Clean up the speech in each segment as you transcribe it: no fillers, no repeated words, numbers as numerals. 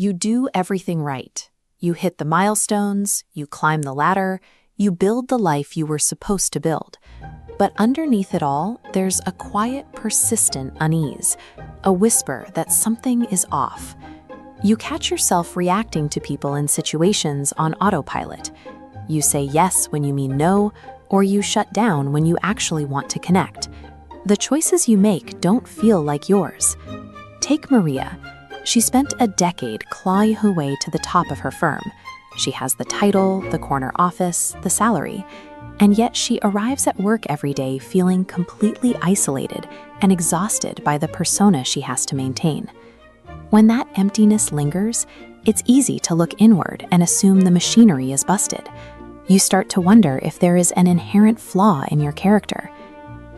You do everything right. You hit the milestones, you climb the ladder, you build the life you were supposed to build. But underneath it all, there's a quiet, persistent unease, a whisper that something is off. You catch yourself reacting to people and situations on autopilot. You say yes when you mean no, or you shut down when you actually want to connect. The choices you make don't feel like yours. Take Maria. She spent a decade clawing her way to the top of her firm. She has the title, the corner office, the salary, and yet she arrives at work every day feeling completely isolated and exhausted by the persona she has to maintain. When that emptiness lingers, it's easy to look inward and assume the machinery is busted. You start to wonder if there is an inherent flaw in your character.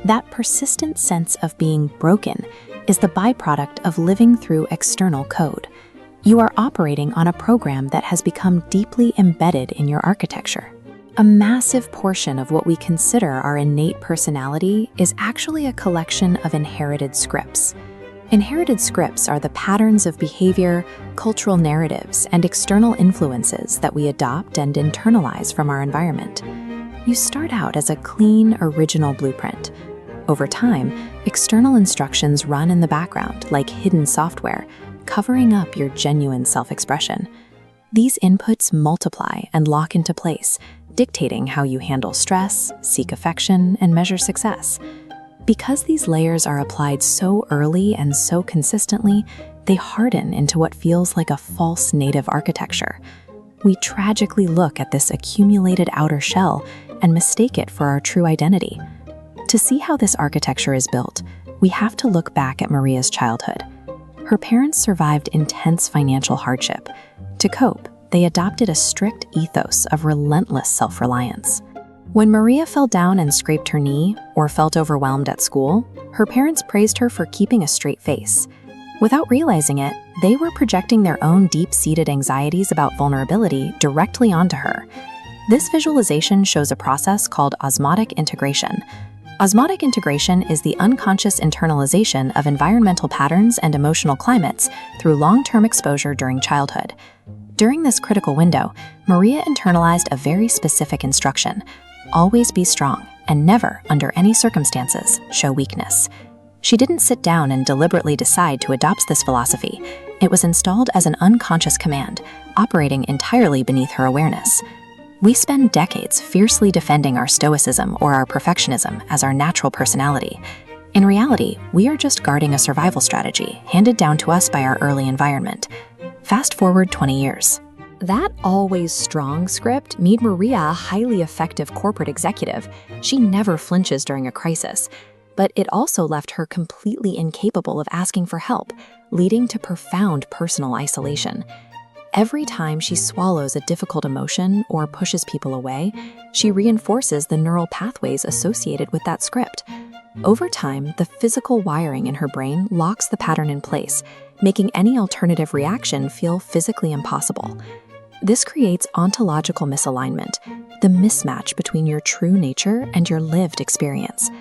That persistent sense of being broken is the byproduct of living through external code. You are operating on a program that has become deeply embedded in your architecture. A massive portion of what we consider our innate personality is actually a collection of inherited scripts. Inherited scripts are the patterns of behavior, cultural narratives, and external influences that we adopt and internalize from our environment. You start out as a clean, original blueprint. Over time, external instructions run in the background like hidden software, covering up your genuine self-expression. These inputs multiply and lock into place, dictating how you handle stress, seek affection, and measure success. Because these layers are applied so early and so consistently, they harden into what feels like a false native architecture. We tragically look at this accumulated outer shell and mistake it for our true identity. To see how this architecture is built, we have to look back at Maria's childhood. Her parents survived intense financial hardship. To cope, they adopted a strict ethos of relentless self-reliance. When Maria fell down and scraped her knee or felt overwhelmed at school, her parents praised her for keeping a straight face. Without realizing it, they were projecting their own deep-seated anxieties about vulnerability directly onto her. This visualization shows a process called osmotic integration. Osmotic integration is the unconscious internalization of environmental patterns and emotional climates through long-term exposure during childhood. During this critical window, Maria internalized a very specific instruction: always be strong and never, under any circumstances, show weakness. She didn't sit down and deliberately decide to adopt this philosophy. It was installed as an unconscious command, operating entirely beneath her awareness. We spend decades fiercely defending our stoicism or our perfectionism as our natural personality. In reality, we are just guarding a survival strategy handed down to us by our early environment. Fast forward 20 years. That always strong script made Maria a highly effective corporate executive. She never flinches during a crisis. But it also left her completely incapable of asking for help, leading to profound personal isolation. Every time she swallows a difficult emotion or pushes people away, she reinforces the neural pathways associated with that script. Over time, the physical wiring in her brain locks the pattern in place, making any alternative reaction feel physically impossible. This creates ontological misalignment, the mismatch between your true nature and your lived experience.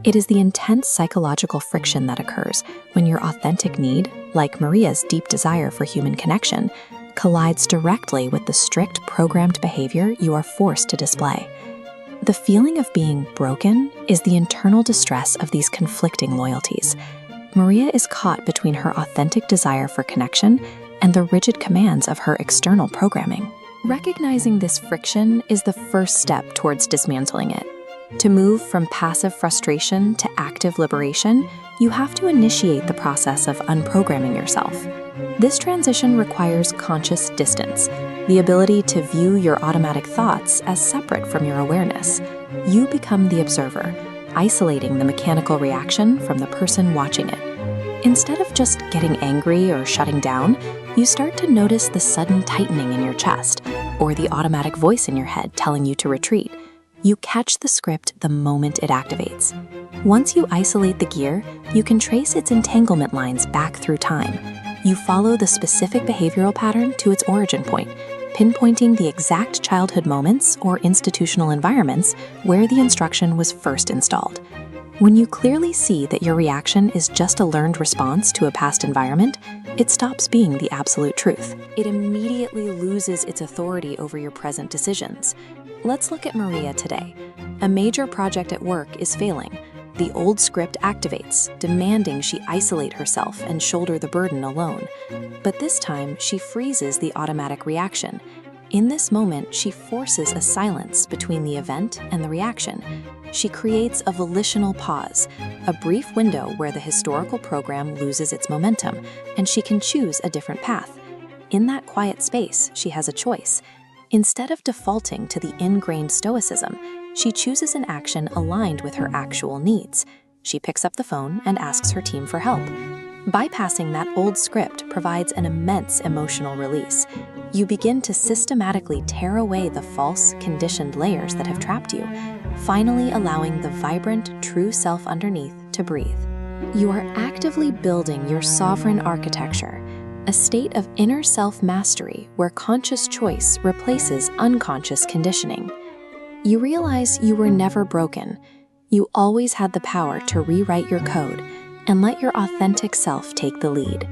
It is the intense psychological friction that occurs when your authentic need, like Maria's deep desire for human connection, collides directly with the strict programmed behavior you are forced to display. The feeling of being broken is the internal distress of these conflicting loyalties. Maria is caught between her authentic desire for connection and the rigid commands of her external programming. Recognizing this friction is the first step towards dismantling it. To move from passive frustration to active liberation, you have to initiate the process of unprogramming yourself. This transition requires conscious distance, the ability to view your automatic thoughts as separate from your awareness. You become the observer, isolating the mechanical reaction from the person watching it. Instead of just getting angry or shutting down, you start to notice the sudden tightening in your chest, or the automatic voice in your head telling you to retreat. You catch the script the moment it activates. Once you isolate the gear, you can trace its entanglement lines back through time. You follow the specific behavioral pattern to its origin point, pinpointing the exact childhood moments or institutional environments where the instruction was first installed. When you clearly see that your reaction is just a learned response to a past environment, it stops being the absolute truth. It immediately loses its authority over your present decisions. Let's look at Maria today. A major project at work is failing. The old script activates, demanding she isolate herself and shoulder the burden alone. But this time, she freezes the automatic reaction. In this moment, she forces a silence between the event and the reaction. She creates a volitional pause, a brief window where the historical program loses its momentum, and she can choose a different path. In that quiet space, she has a choice. Instead of defaulting to the ingrained stoicism, she chooses an action aligned with her actual needs. She picks up the phone and asks her team for help. Bypassing that old script provides an immense emotional release. You begin to systematically tear away the false, conditioned layers that have trapped you, finally allowing the vibrant, true self underneath to breathe. You are actively building your sovereign architecture, a state of inner self-mastery where conscious choice replaces unconscious conditioning. You realize you were never broken. You always had the power to rewrite your code and let your authentic self take the lead.